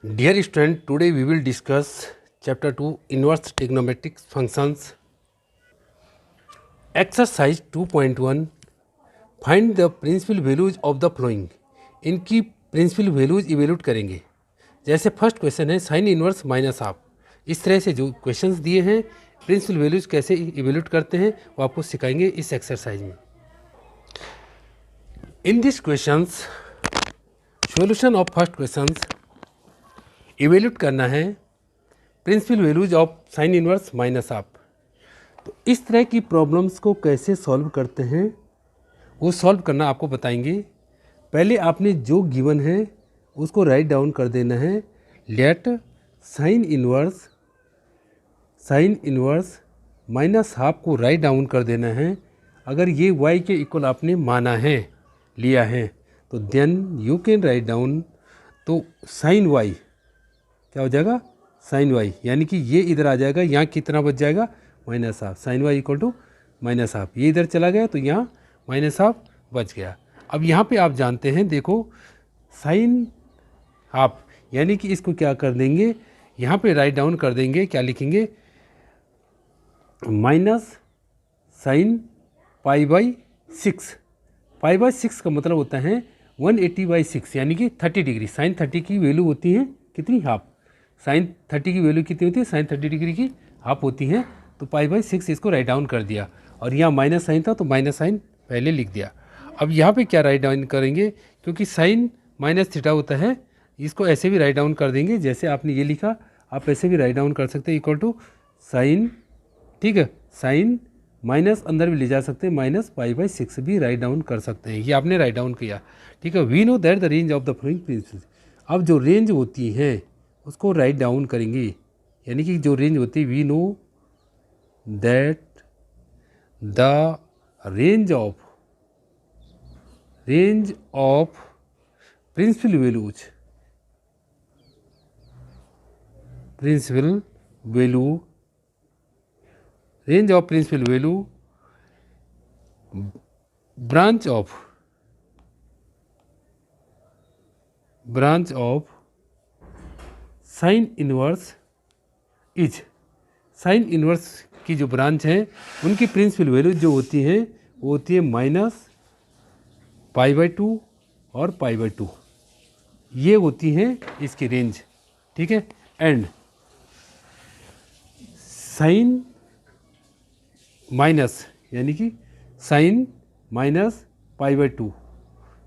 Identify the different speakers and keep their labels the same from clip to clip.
Speaker 1: Dear student, today we will discuss chapter 2 inverse trigonometric functions. Exercise 2.1 find the principal values of the following. इनकी principal values evaluate करेंगे. जैसे first question है sine inverse minus half. इस तरह से जो questions दिए हैं प्रिंसिपल वैल्यूज कैसे इवेल्यूट करते हैं वो आपको सिखाएंगे इस एक्सरसाइज में. In this questions solution of first questions evaluate करना है principal values of sine inverse minus half. तो इस तरह की प्रॉब्लम्स को कैसे सॉल्व करते हैं वो सॉल्व करना आपको बताएंगे. पहले आपने जो गिवन है उसको राइट डाउन कर देना है. Late sign inverse minus half को राइट डाउन कर देना है. अगर ये y के इक्वल आपने माना है लिया है तो then you can write down. तो साइन y क्या हो जाएगा साइन y, यानी कि ये इधर आ जाएगा. यहाँ कितना बच जाएगा minus half. Sine y equal to minus half. ये इधर चला गया तो यहाँ माइनस हाफ बच गया. अब यहाँ पे आप जानते हैं देखो साइन हाफ यानी कि इसको क्या कर देंगे यहाँ पे राइट डाउन कर देंगे. क्या लिखेंगे minus sine pi by 6. Pi by 6 का मतलब होता है 180/6 यानी कि 30 डिग्री. साइन 30 की वैल्यू होती है कितनी हाफ. साइन 30 की वैल्यू कितनी होती है साइन 30 डिग्री की हाफ होती है. तो पाई बाई 6 इसको राइट डाउन कर दिया और यहाँ माइनस साइन था तो माइनस साइन पहले लिख दिया. अब यहाँ पे क्या राइट डाउन करेंगे क्योंकि साइन माइनस थीटा होता है इसको ऐसे भी राइट डाउन कर देंगे. जैसे आपने ये लिखा आप ऐसे भी राइट डाउन कर सकते हैं इक्वल टू साइन. ठीक है साइन माइनस अंदर भी ले जा सकते हैं माइनस पाई बाई 6 भी राइट डाउन कर सकते हैं. ये आपने राइट डाउन किया. ठीक है we know that the range of the following principal. अब जो रेंज होती है उसको राइट डाउन करेंगे. यानी कि जो रेंज होती है we know that the range of principal value range of principal value branch of sine inverse is. Sine inverse की जो ब्रांच है उनकी प्रिंसिपल वैल्यू जो होती है वो होती है माइनस पाई बाई 2 और पाई बाई 2. ये होती है इसकी रेंज. ठीक है एंड साइन माइनस यानी कि sine minus pi by 2.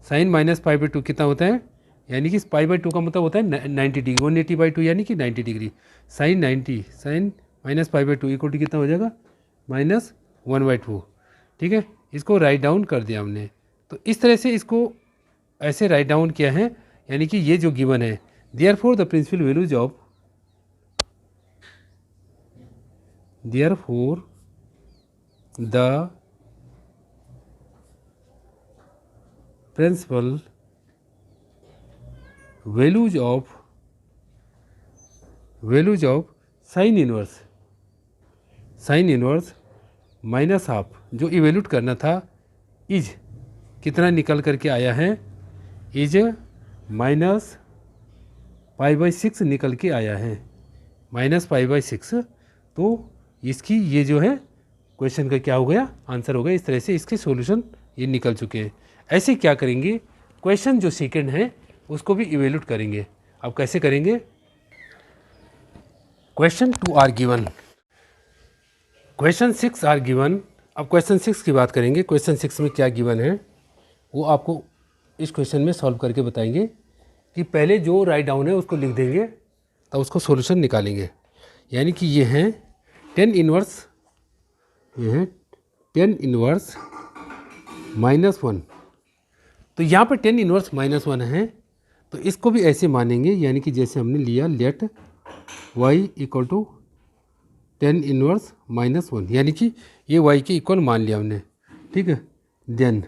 Speaker 1: Sine minus pi by 2 कितना होता है यानी कि पाई बाई 2 का मतलब होता है 90 डिग्री. 180/2 यानी कि 90 degree. Sine 90 sine minus pi by 2 equal to कितना हो जाएगा माइनस 1/2. ठीक है इसको राइट डाउन कर दिया हमने. तो इस तरह से इसको ऐसे राइट डाउन किया है यानी कि ये जो गिवन है therefore the principal values of the principal values of sine inverse minus half जो इवेल्यूट करना था इज कितना निकल करके आया है इज माइनस पाई बाई 6 निकल के आया है माइनस पाई बाई 6. तो इसकी ये जो है क्वेश्चन का क्या हो गया आंसर हो गया. इस तरह से इसके सॉल्यूशन ये निकल चुके हैं. ऐसे क्या करेंगे क्वेश्चन जो सेकंड है उसको भी इवेल्यूट करेंगे. अब कैसे करेंगे question 2 are given question 6 are given. अब क्वेश्चन 6 की बात करेंगे. क्वेश्चन 6 में क्या गिवन है वो आपको इस क्वेश्चन में सॉल्व करके बताएंगे कि पहले जो राइट डाउन है उसको लिख देंगे तो उसको सॉल्यूशन निकालेंगे. यानी कि ये है टेन इनवर्स -1. तो यहाँ पर टेन इनवर्स -1 है तो इसको भी ऐसे मानेंगे यानी कि जैसे हमने लिया let y equal to tan inverse -1 यानी कि ये y के इक्वल मान लिया हमने. ठीक है देन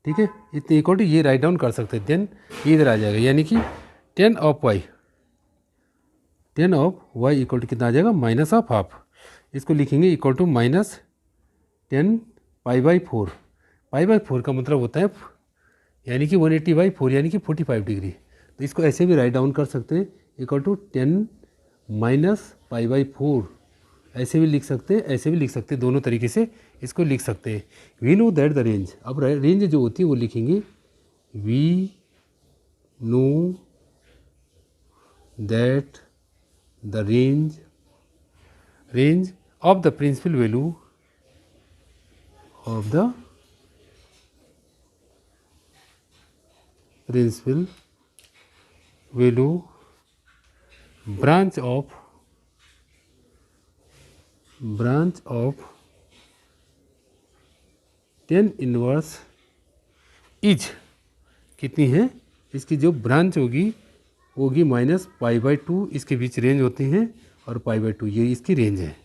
Speaker 1: ठीक है इतने इक्वल टू ये राइट डाउन कर सकते हैं. देन ये इधर आ जाएगा यानी कि tan of y equal to कितना आ जाएगा माइनस ऑफ हाफ. इसको लिखेंगे equal to minus 10 pi by 4. Pi by 4 का मतलब होता है यानी कि 180/4 यानी कि 45 डिग्री. तो इसको ऐसे भी राइट डाउन कर सकते हैं equal to 10 minus pi by 4, ऐसे भी लिख सकते हैं, ऐसे भी लिख सकते हैं, दोनों तरीके से इसको लिख सकते हैं। We know that the range, अब रेंज जो होती है वो लिखेंगे we know that the range of the principal value of the principal value branch of 10 inverse is कितनी है, इसकी जो ब्रांच होगी माइनस पाई बाई 2, इसके बीच रेंज होती हैं, और पाई बाई 2 ये इसकी रेंज है,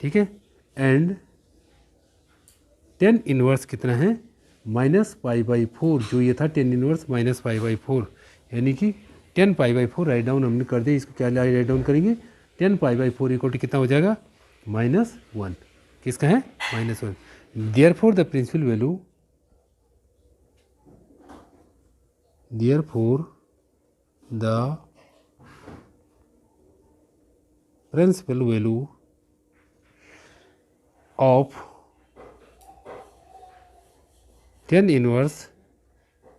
Speaker 1: ठीक है। एंड 10 इनवर्स कितना है, माइनस पाई बाई 4, जो ये था 10 इनवर्स माइनस पाई बाई 4, यानी कि 10 पाई बाई 4 राइट डाउन हमने कर दिया। इसको क्या राइट डाउन करेंगे, 10 पाई बाई 4 इक्वल टू कितना हो जाएगा, -1, किसका है, -1। Therefore the principal value, therefore the principal value of 10 inverse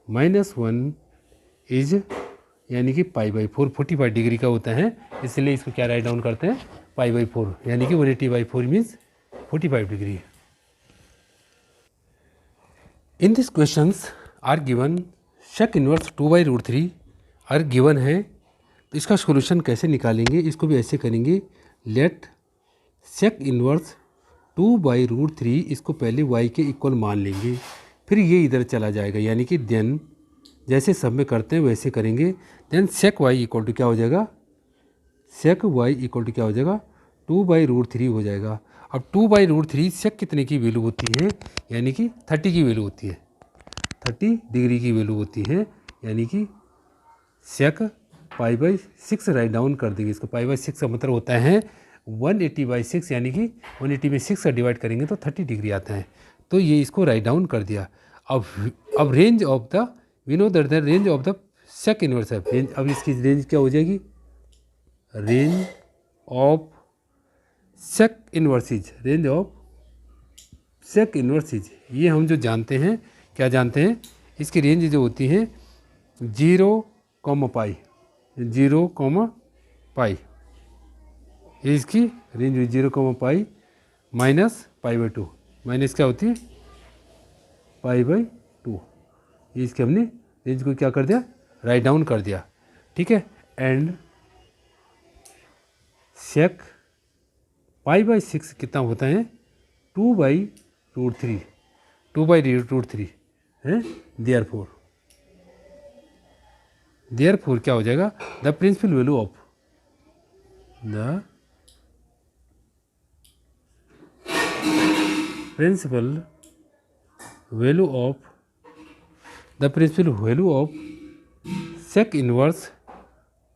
Speaker 1: -1 is, यानी कि पाई बाई 4 45 डिग्री का होता है, इसलिए इसको क्या राइट डाउन करते हैं, पाई बाई 4, यानी कि 180/4 means 45 degree. In this questions are given sec inverse 2/√3 are given है, तो इसका सोल्यूशन कैसे निकालेंगे, इसको भी ऐसे करेंगे, लेट सेक इनवर्स 2/√3, इसको पहले y के इक्वल मान लेंगे, फिर ये इधर चला जाएगा, यानी कि देन जैसे सब में करते हैं वैसे करेंगे। Then sec y equal to क्या हो जाएगा, सेक y इक्वल टू क्या हो जाएगा, 2/√3 हो जाएगा। अब 2/√3 सेक कितने की वैल्यू होती है, यानी कि 30 की वैल्यू होती है, 30 डिग्री की वैल्यू होती है, यानी कि सेक पाई बाई 6 राइट डाउन कर देंगे इसको। पाई बाई 6 का मतलब होता है 180/6, यानी कि 180 में 6 का डिवाइड करेंगे तो 30 डिग्री आता है, तो ये इसको राइट डाउन कर दिया। अब range of the, we know that the range of the sec inverse है, रेंज, अब इसकी रेंज क्या हो जाएगी, range of sec inverses, range of sec inverses, ये हम जो जानते हैं, क्या जानते हैं, इसकी रेंज जो होती है 0, पाई, 0, पाई, ये इसकी रेंज हुई 0, pi minus pi by 2, minus क्या होती है, पाई बाई 2, ये इसके हमने रेंज को क्या कर दिया, राइट डाउन कर दिया, ठीक है। एंड सेक पाई बाई 6 कितना होता है, 2/√3, 2/√3 है। देयरफॉर क्या हो जाएगा, the principal value of, the principal value of, the principal value of sec inverse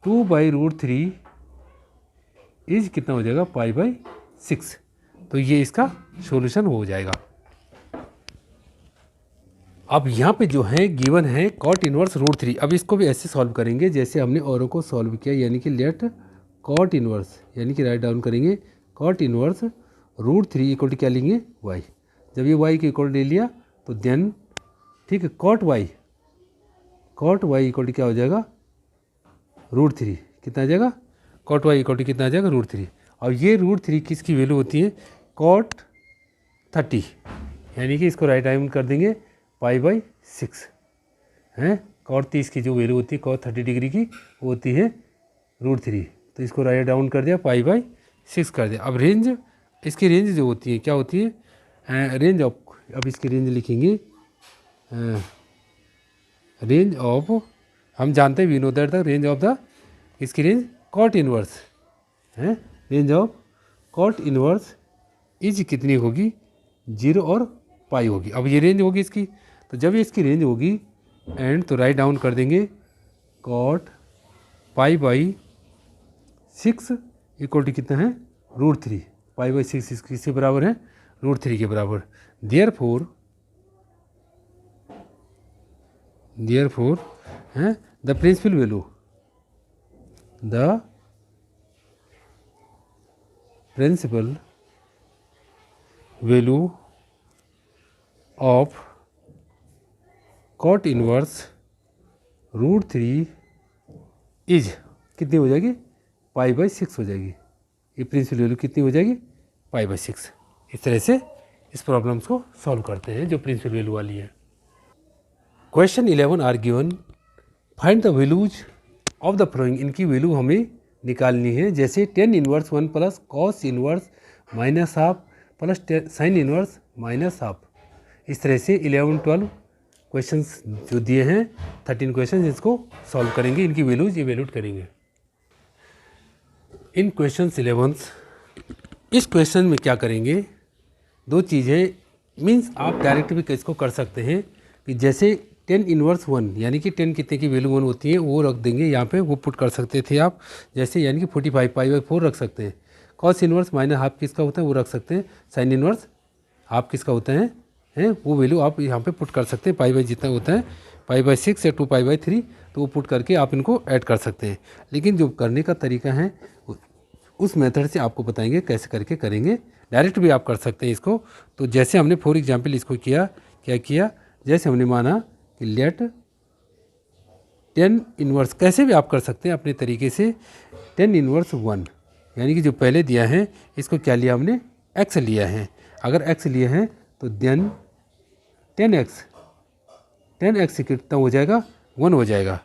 Speaker 1: 2/√3 is कितना हो जाएगा, पाई बाई 6, तो ये इसका सॉल्यूशन हो जाएगा। अब यहाँ पे जो है गिवन है कॉट इनवर्स √3, अब इसको भी ऐसे सॉल्व करेंगे जैसे हमने औरों को सॉल्व किया, यानी कि लेट कॉट इनवर्स, यानी कि राइट डाउन करेंगे कॉट इनवर्स √3 इक्वल टू क्या लेंगे, y, जब ये y के इक्वल ले लिया तो देन ठीक है, कॉट y इक्वल टू क्या हो जाएगा, √3, कितना आ जाएगा, कॉट y इक्वल टू कितना आ जाएगा, √3, और ये √3 किसकी वैल्यू होती है, कॉट 30, यानी कि इसको राइट डाउन कर देंगे पाई बाई 6 हैं, कॉट 30 की जो वैल्यू होती है कॉट 30 डिग्री की वो होती है √3, तो इसको राइट डाउन कर दिया, पाई बाई 6 कर दिया। अब रेंज, इसकी रेंज जो होती है क्या होती है, रेंज ऑफ, अब इसकी रेंज लिखेंगे, रेंज ऑफ, हम जानते हैं we know that the range of the, इसकी रेंज कॉट इनवर्स है, range of cot inverse is कितनी होगी, 0 और पाई होगी। अब ये रेंज होगी इसकी, तो जब ये इसकी रेंज होगी एंड तो राइट डाउन कर देंगे cot pi by 6 equal to कितना है, √3, पाई बाई 6 किसके बराबर है, √3 के बराबर। देयरफॉर है the principal the principal value of cot inverse root 3 is कितनी हो जाएगी, π/6 हो जाएगी। ये प्रिंसिपल वैल्यू कितनी हो जाएगी, π/6। इस तरह से इस प्रॉब्लम्स को सॉल्व करते हैं जो प्रिंसिपल वैल्यू वाली है। Question 11 are given, find the values of the following. इनकी वैल्यू हमें निकालनी है, जैसे tan inverse 1 plus cos inverse minus half plus sin inverse minus half. इस तरह से 11, 12 क्वेश्चंस जो दिए हैं 13 क्वेश्चन, इसको सॉल्व करेंगे, इनकी वैल्यूज इवेल्यूट करेंगे। इन क्वेश्चन 11 इस क्वेश्चन में क्या करेंगे, दो चीज़ें, मीन्स आप डायरेक्ट भी इसको कर सकते हैं कि जैसे tan इनवर्स 1 यानी कि tan कितने की वैल्यू 1 होती है वो रख देंगे यहाँ पे, वो पुट कर सकते थे आप, जैसे यानी कि 45 π/4 रख सकते हैं। cos इनवर्स माइनस हाफ किसका होता है वो रख सकते हैं, sin इनवर्स हाफ किसका होता है वो वैल्यू आप यहाँ पे पुट कर सकते हैं, π/, जितना होता है π/6 या 2π/3, तो वो पुट करके आप इनको ऐड कर सकते हैं। लेकिन जो करने का तरीका है उस मेथड से आपको बताएंगे कैसे करके करेंगे, डायरेक्ट भी आप कर सकते हैं इसको। तो जैसे हमने फॉर एग्जांपल इसको किया, क्या किया, जैसे हमने माना कि लेट tan इनवर्स, कैसे भी आप कर सकते हैं अपने तरीके से, tan इनवर्स 1 यानी कि जो पहले दिया है इसको क्या लिया हमने, x लिया है। अगर x लिए हैं तो देन tan x कितना हो जाएगा, 1 हो जाएगा।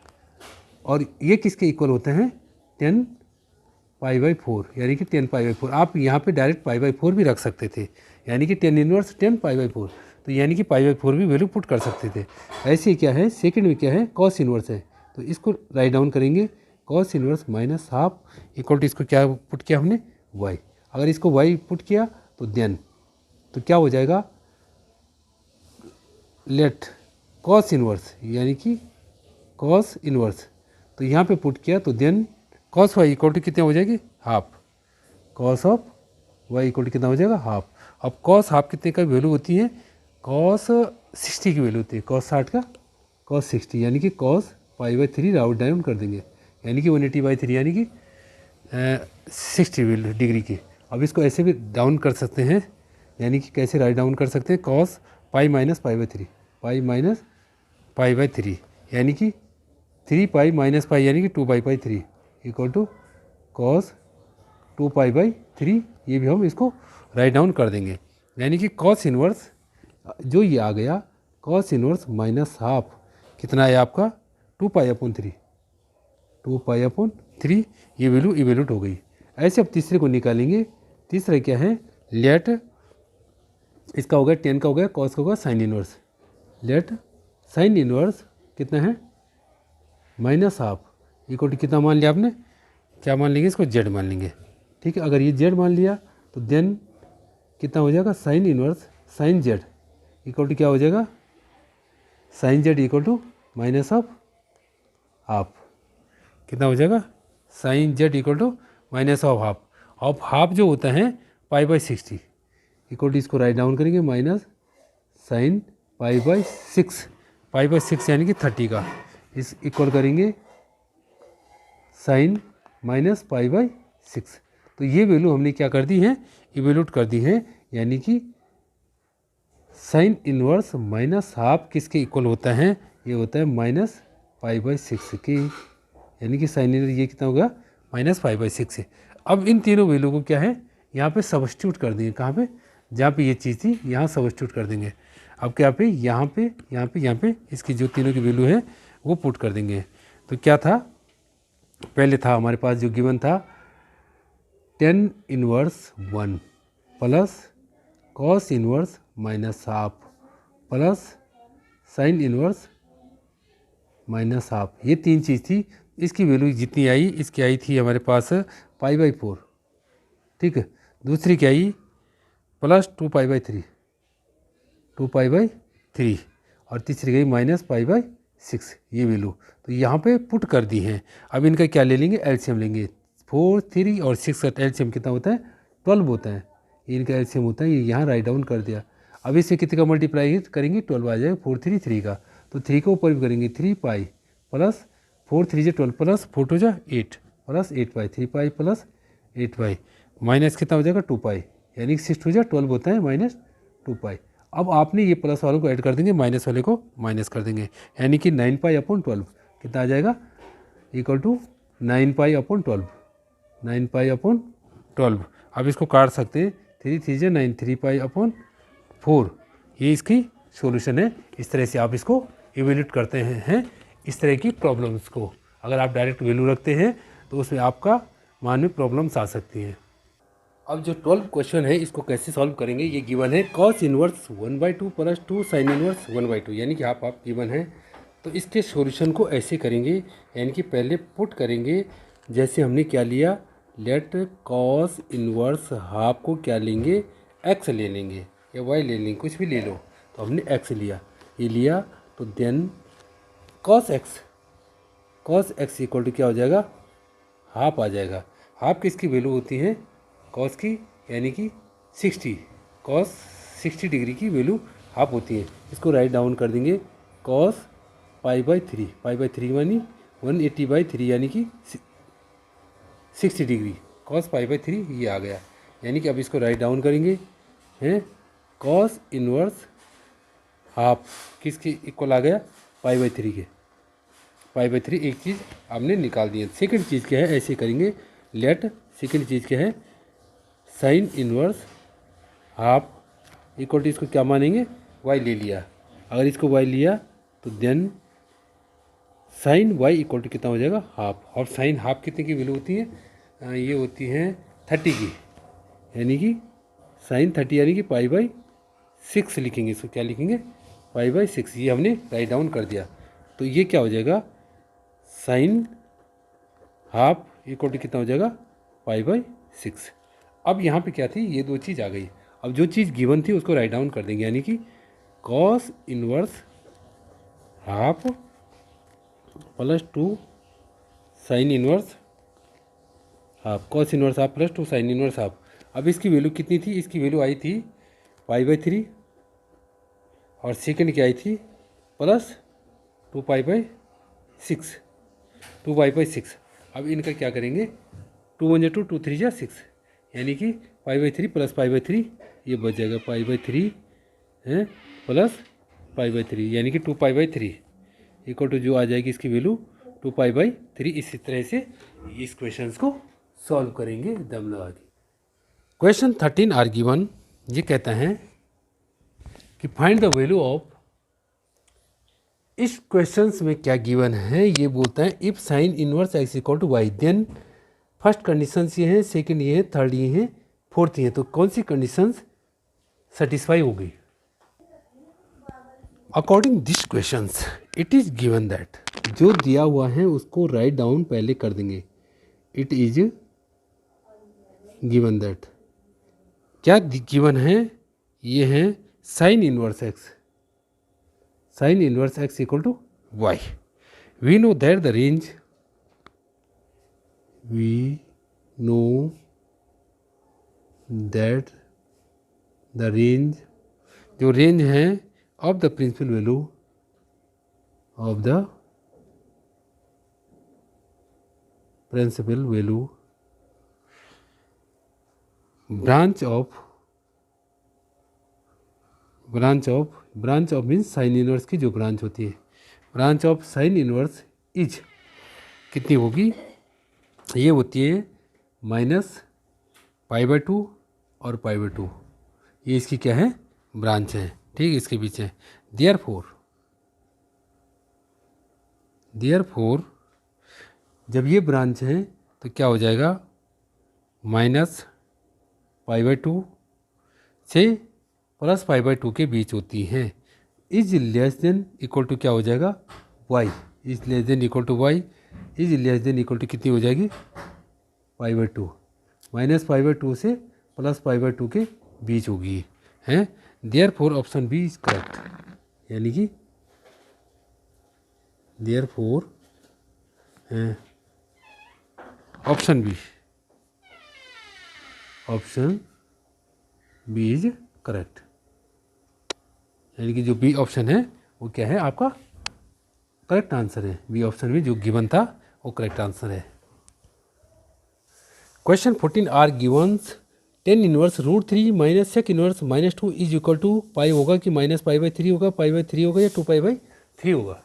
Speaker 1: और ये किसके इक्वल होते हैं, tan π/4 यानी कि tan π/4। आप यहाँ पे डायरेक्ट π/4 भी रख सकते थे, यानी कि tan इनवर्स tan π/4, तो यानी कि π/4 भी वैल्यू पुट कर सकते थे। ऐसे ही क्या है, सेकंड में क्या है, cos इनवर्स है, तो इसको राइट डाउन करेंगे, cos inverse minus half equal to इसको क्या पुट किया हमने, y। अगर इसको y पुट किया तो देन, तो क्या हो जाएगा, लेट cos इनवर्स यानी कि cos इनवर्स, तो यहाँ पे पुट किया तो then cos y equal to कितने हो जाएगी, half, cos of y equal to कितना हो जाएगा, हाफ। अब cos हाफ कितने का वैल्यू होती है, cos 60 की वैल्यू होती है, cos 60 का cos 60 यानी कि cos π/3 राउट डाउन कर देंगे, यानी कि 180/3 यानी कि 60 डिग्री की। अब इसको ऐसे भी डाउन कर सकते हैं, यानी कि कैसे राइट डाउन कर सकते हैं, cos π - π/3, π - π/3 यानी कि 3π - π यानी कि 2π/3 इक्वल टू cos 2π/3। ये भी हम इसको राइट डाउन कर देंगे, यानी कि cos इनवर्स जो ये आ गया, cos इनवर्स माइनस हाफ कितना है आपका, 2π/3, 2π/3, ये वैल्यू इवेल्यूट हो गई। ऐसे अब तीसरे को निकालेंगे, तीसरा क्या है, लेट इसका हो गया tan का हो गया, cos का होगा sin inverse, let sin inverse कितना है, माइनस हाफ इक्वल टू कितना मान लिया आपने, क्या मान लेंगे, इसको z मान लेंगे, ठीक है। अगर ये z मान लिया तो देन कितना हो जाएगा, sin inverse sin z equal to क्या हो जाएगा, sin z equal to minus of half, कितना हो जाएगा, sin z equal to minus of half. अब हाफ जो होता है π/60 इक्वल टू इसको राइट डाउन करेंगे, माइनस sin π/6, π/6 यानी कि 30 का, इस इक्वल करेंगे sin माइनस π/6। तो ये वैल्यू हमने क्या कर दी है, इवेल्यूट कर दी है, यानी कि sin इनवर्स माइनस हाफ किसके इक्वल होता है, ये होता है माइनस π/6 के, यानी कि sin इनवर्स ये कितना होगा, माइनस π/6 है। अब इन तीनों वैल्यू को क्या है, यहाँ पे सब्स्टिट्यूट कर देंगे, कहाँ पे, जहाँ पे ये चीज़ थी यहाँ सब्स्टिट्यूट कर देंगे। अब क्या पे, यहाँ पे, यहाँ पे, यहाँ पे इसकी जो तीनों की वैल्यू है वो पुट कर देंगे। तो क्या था, पहले था हमारे पास जो गिवन था tan inverse 1 plus cos inverse minus half plus sin inverse minus half, ये तीन चीज़ थी। इसकी वैल्यू जितनी आई, इसकी आई थी हमारे पास π/4, ठीक है। दूसरी क्या आई, प्लस 2π/3, 2π/3, और तीसरी गई माइनस π/6, ये वैल्यू तो यहाँ पे पुट कर दी हैं। अब इनका क्या ले लेंगे, एलसीएम लेंगे, 4, 3 और 6 का एलसीएम कितना होता है, 12 होता है, इनका एलसीएम होता है, ये यहाँ राइट डाउन कर दिया। अब इससे कितने का मल्टीप्लाई करेंगे, 12 आ जाएगा, 4, 3, 3 का, तो 3 को ऊपर भी करेंगे, 3π प्लस 4, 3 से 12 प्लस 4 2 जा 8 प्लस 8 पाई, 3 पाई प्लस 8 पाई माइनस कितना हो जाएगा 2 पाई, यानी कि 6 2 12 होता है माइनस 2 पाई। अब आपने ये प्लस वालों को ऐड कर देंगे, माइनस वाले को माइनस कर देंगे, यानी कि 9 पाई/12 कितना आ जाएगा इक्वल टू 9 पाई/12, 9 पाई/12। अब इसको काट सकते हैं, 3 3 जा 9, 3 पाई/4, ये इसकी सॉल्यूशन है। इस तरह से आप इसको इवेल्यूट करते हैं इस तरह की प्रॉब्लम्स को। अगर आप डायरेक्ट वैल्यू रखते हैं तो उसमें आपका मान में प्रॉब्लम्स आ सकती हैं। अब जो 12 क्वेश्चन है इसको कैसे सॉल्व करेंगे, ये गिवन है cos inverse 1/2 plus 2 sine inverse 1/2, यानी कि आप गिवन है। तो इसके सॉल्यूशन को ऐसे करेंगे, यानी कि पहले पुट करेंगे, जैसे हमने क्या लिया, लेट cos इनवर्स हाफ को क्या लेंगे, x ले लेंगे या y ले लेंगे, कुछ भी ले लो। तो हमने x लिया, ये लिया, तो then cos x equal to क्या हो जाएगा, हाफ आ जाएगा। हाफ किसकी वैल्यू होती है, कॉस की, यानी कि 60, कॉस 60 डिग्री की वैल्यू हाफ होती है। इसको राइट डाउन कर देंगे, कॉस पाई/3, पाई/3 मानी 180/3, यानी कि 60 डिग्री, कॉस पाई/3 ये आ गया। यानी कि अब इसको राइट डाउन करेंगे हैं, कॉस इनवर्स हाफ किसके इक्वल आ गया, पाई/3 के, पाई/3 एक चीज़ आपने निकाल दी है। सेकंड चीज़ क्या है, ऐसे करेंगे, लेट सेकंड चीज़ क्या है, sine inverse half equal to, इसको क्या मानेंगे, y ले लिया। अगर इसको y लिया तो then sine y equal to कितना हो जाएगा, हाफ। और साइन हाफ कितने की वैल्यू होती है, ये होती है 30 की, यानी कि साइन 30 यानी कि पाई/6 लिखेंगे, इसको क्या लिखेंगे, पाई/6। ये हमने राइट डाउन कर दिया। तो ये क्या हो जाएगा, साइन हाफ इक्वल टू कितना हो जाएगा, पाई/6। अब यहाँ पे क्या थी, ये दो चीज़ आ गई। अब जो चीज़ गिवन थी उसको राइट डाउन कर देंगे, यानी कि cos inverse half plus 2 sign inverse half, cos inverse half plus 2 sign inverse half. अब इसकी वैल्यू कितनी थी, इसकी वैल्यू आई थी पाई/3, और सेकंड क्या आई थी, प्लस 2 पाई/6, 2 पाई/6। अब इनका क्या करेंगे, 2 1 2, 2 3 6, यानी कि पाई/3 प्लस पाई/3, ये बच जाएगा पाई/3 है प्लस पाई/3, यानी कि 2 पाई/3 इक्वल टू जो आ जाएगी इसकी वैल्यू 2 पाई/3। इसी तरह से इस क्वेश्चंस को सॉल्व करेंगे दम लगा के। क्वेश्चन 13 आर गिवन, ये कहता है कि फाइंड द वैल्यू ऑफ, इस क्वेश्चंस में क्या गिवन है, ये बोलता है if sine inverse x equal to y, then first conditions ये हैं, सेकंड ये है, थर्ड ये है, फोर्थ ये है। तो कौन सी कंडीशंस सेटिस्फाई हो गई। According this questions it is given that, जो दिया हुआ है उसको राइट डाउन पहले कर देंगे। इट इज गिवन दैट, क्या गिवन है, ये है sine inverse x, sine inverse x equal to y. We know that the range, we know that the range, जो रेंज है of the principal value of the principal value branch of means sine inverse की जो branch होती है, branch of sine inverse is कितनी होगी, ये होती है -पाई/2 और पाई/2, ये इसकी क्या है, ब्रांच है, ठीक, इसके पीछे। देयरफॉर जब ये ब्रांच है तो क्या हो जाएगा, -पाई/2 से +पाई/2 के बीच होती हैं। Is less than equal to क्या हो जाएगा, y, is less than equal to y, is less than equal to कितनी हो जाएगी, पाई/2, -पाई/2 से +पाई/2 के बीच होगी हैं। Therefore option B is correct, यानी कि therefore option B is correct, यानी कि जो बी ऑप्शन है वो क्या है, आपका करेक्ट आंसर है। बी ऑप्शन में जो गिवन था वो करेक्ट आंसर है। Question 14 are givens tan inverse root 3 minus sec inverse minus 2 is equal to pi होगा कि माइनस पाई बाई 3 होगा, पाई बाई 3 होगा या 2 पाई बाई 3 होगा।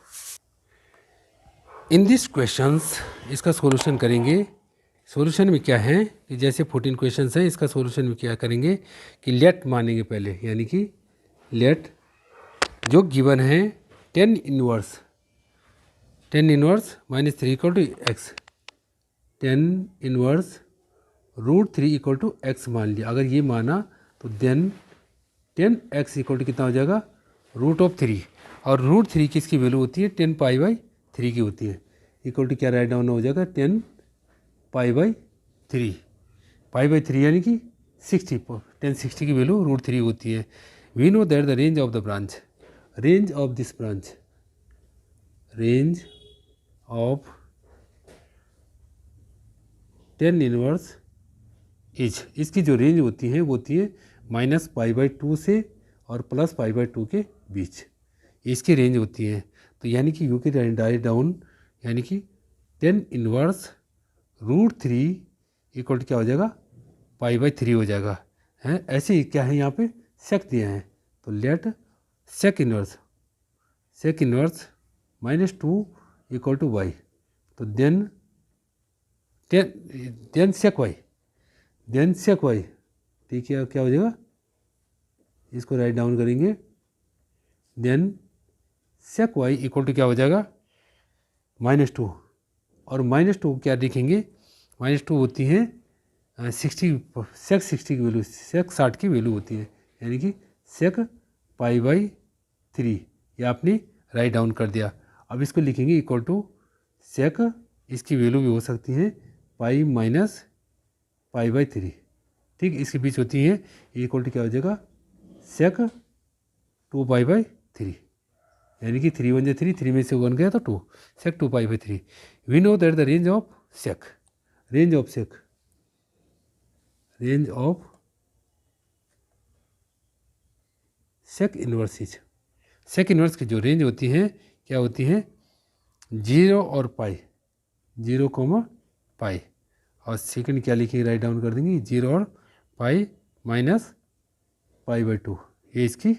Speaker 1: इन दिस क्वेश्चंस इसका सॉल्यूशन करेंगे। सॉल्यूशन में क्या है कि जैसे 14 क्वेश्चंस हैं, इसका सॉल्यूशन में क्या करेंगे कि लेट मानेंगे पहले, यानी कि लेट जो गिवन है tan inverse minus 3 equal to x, tan inverse root 3 equal to x मान लिया। अगर ये माना तो then tan x equal to कितना हो जाएगा रूट ऑफ 3, और रूट 3 की इसकी वैल्यू होती है 10 पाई बाई 3 की होती है, इक्वल टू क्या राइट डाउन हो जाएगा 10 पाई बाई 3, पाई बाई 3 यानी कि 60, 1060 की वैल्यू रूट 3 होती है। We know that the range of the branch, range of this branch, range of 10 inverse is, इसकी जो रेंज होती है वो होती है माइनस पाई बाई 2 से और प्लस पाई बाई 2 के बीच, इसकी रेंज होती है। तो यानी कि यू की राइट डाउन, यानी कि 10 इनवर्स रूट 3 इक्वल टू क्या हो जाएगा पाई बाई 3 हो जाएगा, है। ऐसे ही क्या है यहाँ पे सेक दिए हैं, तो let sec inverse minus 2 equal to y, तो देन सेक वाई, ठीक है, क्या हो जाएगा इसको राइट डाउन करेंगे, then sec y equal to क्या हो जाएगा -2, और -2 क्या देखेंगे, -2 होती है 60, सेक 60 की वैल्यू, सेक 60 की वैल्यू होती है, यानी कि सेक पाई बाई 3, ये आपने राइट डाउन कर दिया। अब इसको लिखेंगे इक्वल टू सेक, इसकी वैल्यू भी हो सकती है पाई माइनस पाई बाई 3, ठीक, इसके बीच होती है, इक्वल टू क्या हो जाएगा सेक 2 पाई बाई 3, यानी कि 3 1 3, 3 में से 1 गया तो 2, sec 2 pi by 3। We know that the range of sec, range of sec inverse is, sec inverse की जो रेंज होती है क्या होती है 0 और पाई, 0 पाई, और सेकंड क्या लिखेंगे राइट डाउन कर देंगे 0 और पाई माइनस पाई बाई 2, ये इसकी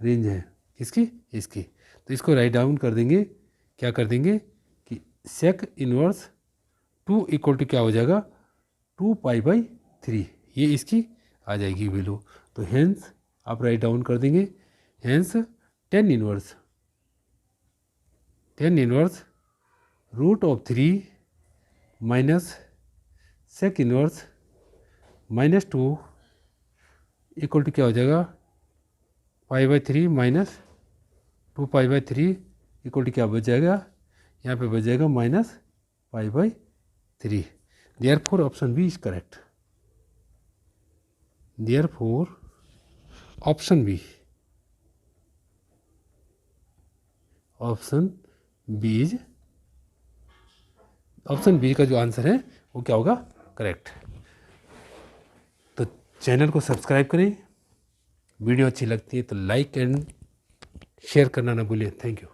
Speaker 1: रेंज है, किसकी, इसकी। तो इसको राइट डाउन कर देंगे, क्या कर देंगे कि सेक इनवर्स 2 इक्वल टू क्या हो जाएगा 2 पाई बाई 3, ये इसकी आ जाएगी वैल्यू। तो हेंस आप राइट डाउन कर देंगे, hence 10 inverse root of 3 minus sec inverse -2 equal to क्या हो जाएगा pi by 3 minus 2 pi by 3 equal to क्या बच जाएगा, यहाँ पे बच जाएगा minus pi by 3। Therefore option B is correct, therefore option B का जो आंसर है वो क्या होगा करेक्ट। तो चैनल को सब्सक्राइब करें, वीडियो अच्छी लगती है तो लाइक एंड शेयर करना ना भूलिए। Thank you.